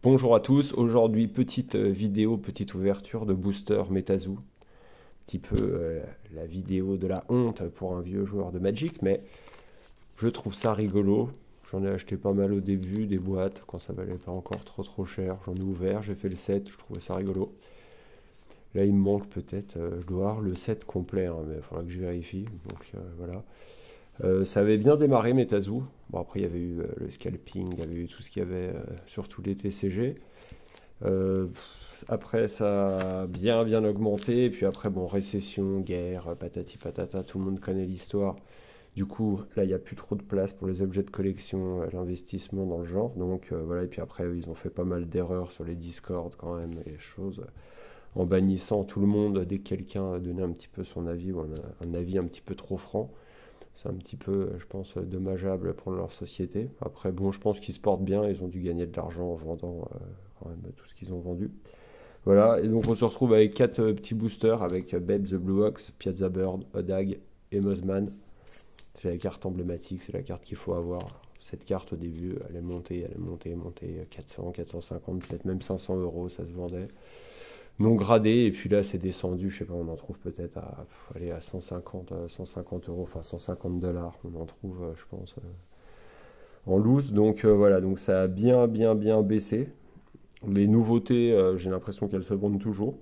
Bonjour à tous, aujourd'hui petite vidéo, petite ouverture de booster Metazoo. Un petit peu la vidéo de la honte pour un vieux joueur de Magic, mais je trouve ça rigolo. J'en ai acheté pas mal au début, des boîtes, quand ça valait pas encore trop cher. J'en ai ouvert, j'ai fait le set, je trouvais ça rigolo. Là il me manque peut-être, je dois avoir le set complet, hein, mais il faudra que je vérifie. Donc voilà. Ça avait bien démarré Metazoo. Bon après il y avait eu le scalping, il y avait eu tout ce qu'il y avait, surtout les TCG. Euh, Après, ça a bien augmenté. Et puis après, bon, récession, guerre, patati patata, tout le monde connaît l'histoire. Du coup, là, il n'y a plus trop de place pour les objets de collection, l'investissement dans le genre. Donc voilà, et puis après, ils ont fait pas mal d'erreurs sur les Discord quand même, et les choses, en bannissant tout le monde dès que quelqu'un a donné un petit peu son avis ou un avis un petit peu trop franc. C'est un petit peu, je pense, dommageable pour leur société. Après, bon, je pense qu'ils se portent bien, ils ont dû gagner de l'argent en vendant quand même tout ce qu'ils ont vendu. Voilà, et donc on se retrouve avec 4 petits boosters avec Babe the Blue Ox, Piazza Bird, Odag et Muzzman. C'est la carte emblématique, c'est la carte qu'il faut avoir. Cette carte au début, elle est montée 400, 450, peut-être même 500 euros, ça se vendait. Non gradé, et puis là c'est descendu, je sais pas, on en trouve peut-être à, aller à 150, 150 euros, enfin 150 dollars, on en trouve, je pense, en loose. Donc voilà, donc ça a bien baissé. Les nouveautés, j'ai l'impression qu'elles se vendent toujours,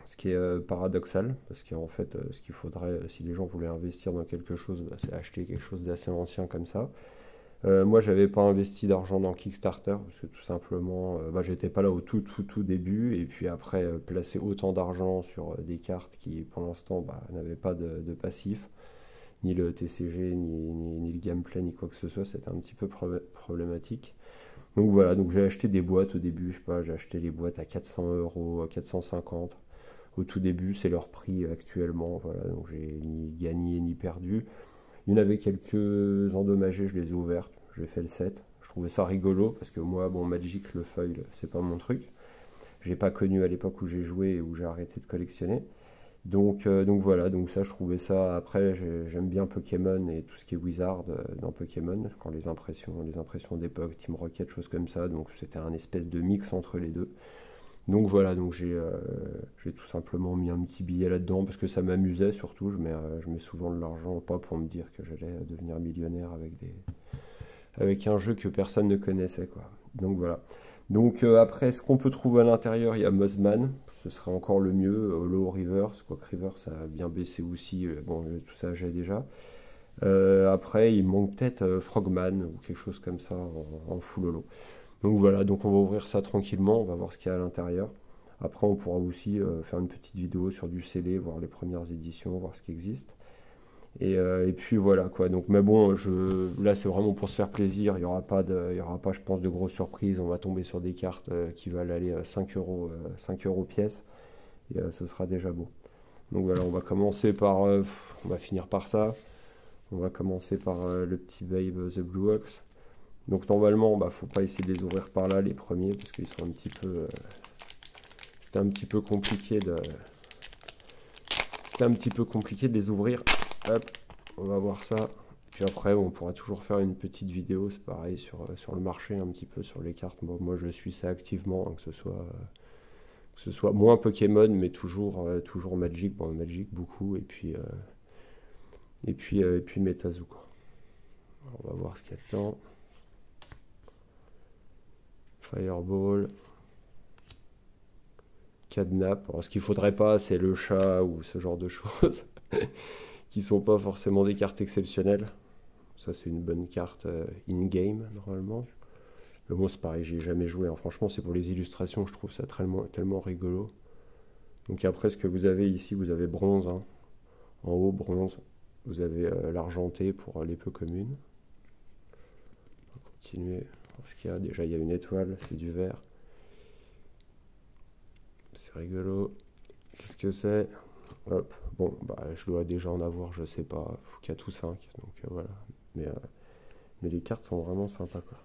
ce qui est paradoxal, parce qu'en fait, ce qu'il faudrait, si les gens voulaient investir dans quelque chose, bah, c'est acheter quelque chose d'assez ancien comme ça. Moi, j'avais pas investi d'argent dans Kickstarter, parce que tout simplement, bah, j'étais pas là au tout début, et puis après, placer autant d'argent sur des cartes qui, pour l'instant, bah, n'avaient pas de passif, ni le TCG, ni le gameplay, ni quoi que ce soit, c'était un petit peu problématique. Donc voilà, donc j'ai acheté des boîtes au début, je sais pas, j'ai acheté les boîtes à 400 euros, 450. Au tout début, c'est leur prix actuellement, voilà, donc j'ai ni gagné ni perdu. Il y en avait quelques endommagés, je les ai ouvertes, j'ai fait le set. Je trouvais ça rigolo parce que moi, bon, Magic, le foil, c'est pas mon truc. J'ai pas connu à l'époque où j'ai joué et où j'ai arrêté de collectionner. Donc voilà, donc ça je trouvais ça. Après j'aime bien Pokémon et tout ce qui est Wizard dans Pokémon, quand les impressions d'époque, Team Rocket, choses comme ça. Donc c'était un espèce de mix entre les deux. Donc voilà, donc j'ai tout simplement mis un petit billet là-dedans parce que ça m'amusait surtout. Je mets souvent de l'argent, pas pour me dire que j'allais devenir millionnaire avec un jeu que personne ne connaissait, quoi. Donc voilà. Donc après, ce qu'on peut trouver à l'intérieur, il y a Muzzman, ce serait encore le mieux. Hollow Rivers, quoique Rivers ça a bien baissé aussi. Bon, tout ça j'ai déjà. Après, il manque peut-être Frogman ou quelque chose comme ça en full holo. Donc voilà, donc on va ouvrir ça tranquillement, on va voir ce qu'il y a à l'intérieur. Après, on pourra aussi faire une petite vidéo sur du scellé, voir les premières éditions, voir ce qui existe. Et puis voilà quoi. Donc, mais bon, là c'est vraiment pour se faire plaisir. Il y aura pas, je pense, de grosses surprises. On va tomber sur des cartes qui valent aller 5 euros, 5 euros pièce. Et ce sera déjà beau. Donc voilà, on va commencer par, on va finir par ça. On va commencer par le petit Babe The Blue Ox. Donc normalement, bah, faut pas essayer de les ouvrir par là les premiers parce qu'ils sont un petit peu, c'était un petit peu compliqué de les ouvrir. Hop, on va voir ça. Puis après, on pourra toujours faire une petite vidéo, c'est pareil, sur le marché, un petit peu sur les cartes. Bon, moi, je suis ça activement, hein, que ce soit moins Pokémon, mais toujours Magic. Bon, Magic, beaucoup. Et puis Metazoo, quoi. Alors, on va voir ce qu'il y a dedans. Fireball. Cadenas. Alors, ce qu'il faudrait pas, c'est le chat ou ce genre de choses. Qui sont pas forcément des cartes exceptionnelles. Ça, c'est une bonne carte in-game, normalement. Le mot, c'est pareil, j'y ai jamais joué, hein. Franchement, c'est pour les illustrations, je trouve ça tellement rigolo. Donc après, ce que vous avez ici, vous avez bronze, hein. En haut, bronze. Vous avez l'argenté pour les peu communes. On va continuer. Ce qu'il y a, déjà, il y a une étoile, c'est du vert. C'est rigolo. Qu'est-ce que c'est? Hop, bon, bah, je dois déjà en avoir, je sais pas, 4 ou 5, donc voilà. Mais les cartes sont vraiment sympas, quoi.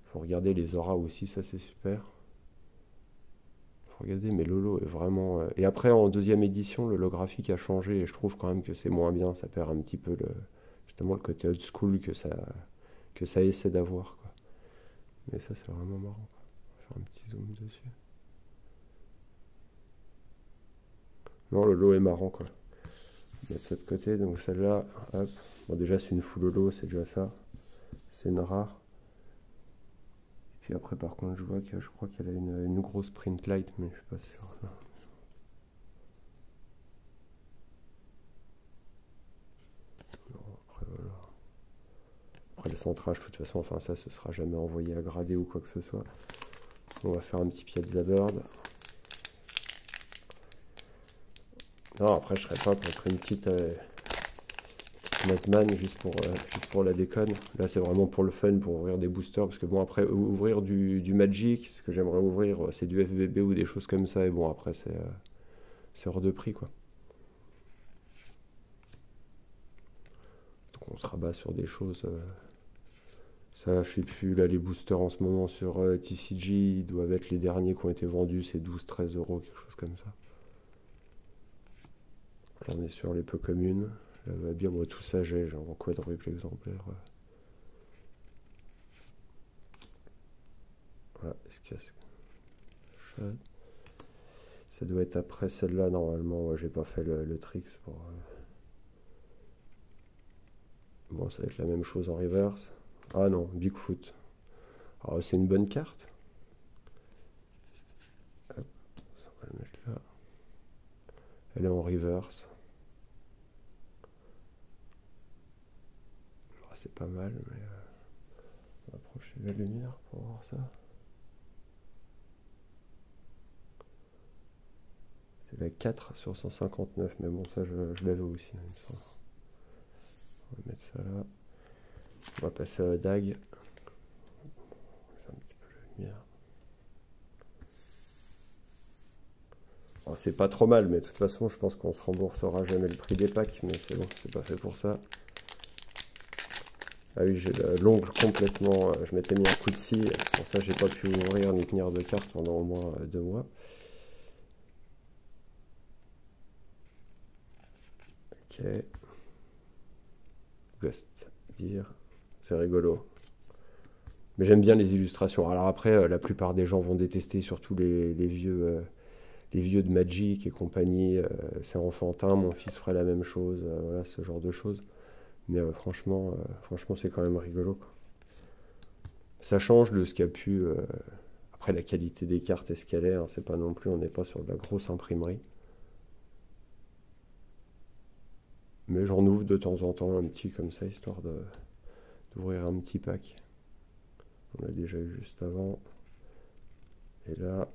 Faut regarder les auras aussi, ça c'est super. Faut regarder, mais Lolo est vraiment. Et après, en deuxième édition, le graphique a changé et je trouve quand même que c'est moins bien. Ça perd un petit peu justement le côté old school que ça essaie d'avoir, quoi. Mais ça, c'est vraiment marrant, quoi. faire un petit zoom dessus. Non, le lot est marrant quoi. On va mettre ça de côté, donc celle-là, hop. Bon, déjà c'est une full holo, c'est déjà ça. C'est une rare. Et puis après, par contre, je crois qu'elle a une grosse print light, mais je suis pas sûr. Non. Après, voilà. Après le centrage, de toute façon, enfin ça, ce sera jamais envoyé à grader ou quoi que ce soit. On va faire un petit Piazza Bird. Non, après, je serais pas contre une petite Nazman juste pour la déconne. Là, c'est vraiment pour le fun, pour ouvrir des boosters. Parce que bon, après, ouvrir du Magic, ce que j'aimerais ouvrir, c'est du FBB ou des choses comme ça. Et bon, après, c'est hors de prix, quoi. Donc, on se rabat sur des choses. Ça, je sais plus. Là, les boosters en ce moment sur TCG, ils doivent être les derniers qui ont été vendus. C'est 12-13 euros, quelque chose comme ça. Là, on est sur les peu communes. Là, va bien, moi, tout ça, j'ai en quadruple exemplaire. Voilà, ça doit être après celle-là, normalement. Ouais, j'ai pas fait le tricks pour. Bon, ça va être la même chose en reverse. Ah non, Bigfoot. Alors, c'est une bonne carte. Hop, on va la mettre là. Elle est en reverse. Ah, c'est pas mal, mais on va approcher la lumière pour voir ça. C'est la 4 sur 159, mais bon, ça je l'avais aussi, il me semble. On va mettre ça là. On va passer à la dague. On va faire un petit peu la lumière. Alors, c'est pas trop mal, mais de toute façon, je pense qu'on se remboursera jamais le prix des packs, mais c'est bon, c'est pas fait pour ça. Ah oui, j'ai l'ongle complètement. Je m'étais mis un coup de scie, pour ça j'ai pas pu ouvrir ni tenir de carte pendant au moins 2 mois. Ok. Ghost, dire. C'est rigolo. Mais j'aime bien les illustrations. Alors après, la plupart des gens vont détester, surtout les vieux de Magic et compagnie. C'est enfantin, mon fils ferait la même chose, voilà, ce genre de choses. Mais franchement, c'est quand même rigolo, quoi. Ça change de ce qu'a pu. Après, la qualité des cartes est ce qu'elle est, hein, c'est pas non plus, on n'est pas sur de la grosse imprimerie. Mais j'en ouvre de temps en temps un petit comme ça, histoire d'ouvrir un petit pack. On l'a déjà eu juste avant. Et là,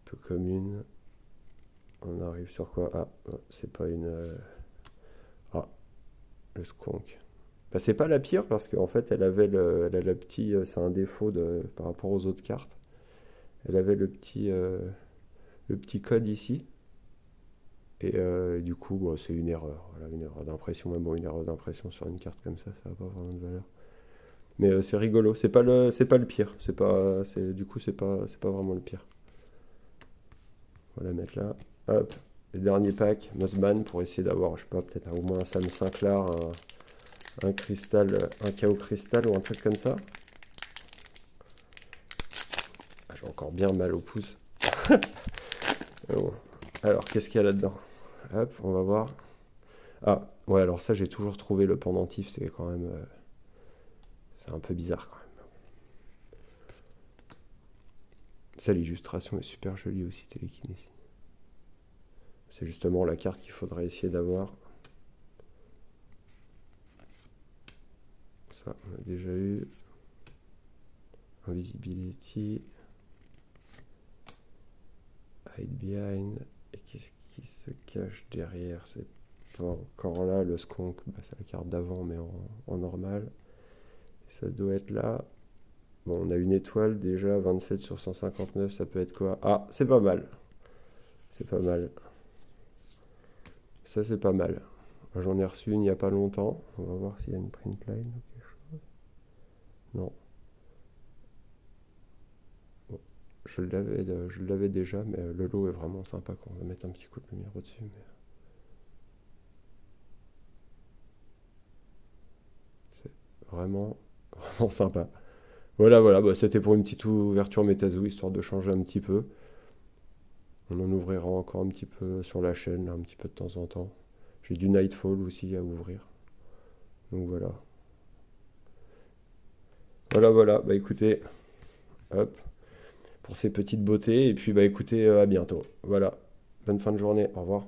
peu commune. On arrive sur quoi? Ah, c'est pas une. Ah, le skunk. Bah, c'est pas la pire parce qu'en fait, elle avait elle a le petit. C'est un défaut par rapport aux autres cartes. Elle avait le petit code ici. Et du coup, bon, c'est une erreur. Voilà, une erreur d'impression. Mais bon, une erreur d'impression sur une carte comme ça n'a pas vraiment de valeur. Mais c'est rigolo. C'est pas le pire. Du coup, c'est pas vraiment le pire. On va la mettre là. Hop. Le dernier pack, Mossman, pour essayer d'avoir, je sais pas, peut-être au moins un Sam Sinclair, un cristal, un chaos cristal ou un truc comme ça. Ah, j'ai encore bien mal au pouce. Bon. Alors, qu'est-ce qu'il y a là-dedans? Hop, on va voir. Ah, ouais, alors ça, j'ai toujours trouvé le pendentif, c'est quand même. C'est un peu bizarre quand même. Ça, l'illustration est super jolie aussi, télékinésie. C'est justement la carte qu'il faudrait essayer d'avoir. Ça, on a déjà eu. Invisibility. Hide behind. Et qu'est-ce qui se cache derrière? C'est pas encore là. Le skunk, bah, c'est la carte d'avant, mais en normal. Et ça doit être là. Bon, on a une étoile déjà, 27 sur 159, ça peut être quoi? Ah, c'est pas mal. C'est pas mal. Ça, c'est pas mal. J'en ai reçu une il n'y a pas longtemps. On va voir s'il y a une print line ou quelque chose. Non. Bon, je l'avais déjà, mais le lot est vraiment sympa. On va mettre un petit coup de lumière au-dessus. Mais... c'est vraiment, vraiment sympa. Voilà, voilà, bah, c'était pour une petite ouverture Metazoo, histoire de changer un petit peu. On en ouvrira encore un petit peu sur la chaîne, là, un petit peu de temps en temps. J'ai du Nightfall aussi à ouvrir. Donc voilà. Voilà, voilà. Bah écoutez, hop, pour ces petites beautés. Et puis bah écoutez, à bientôt. Voilà. Bonne fin de journée. Au revoir.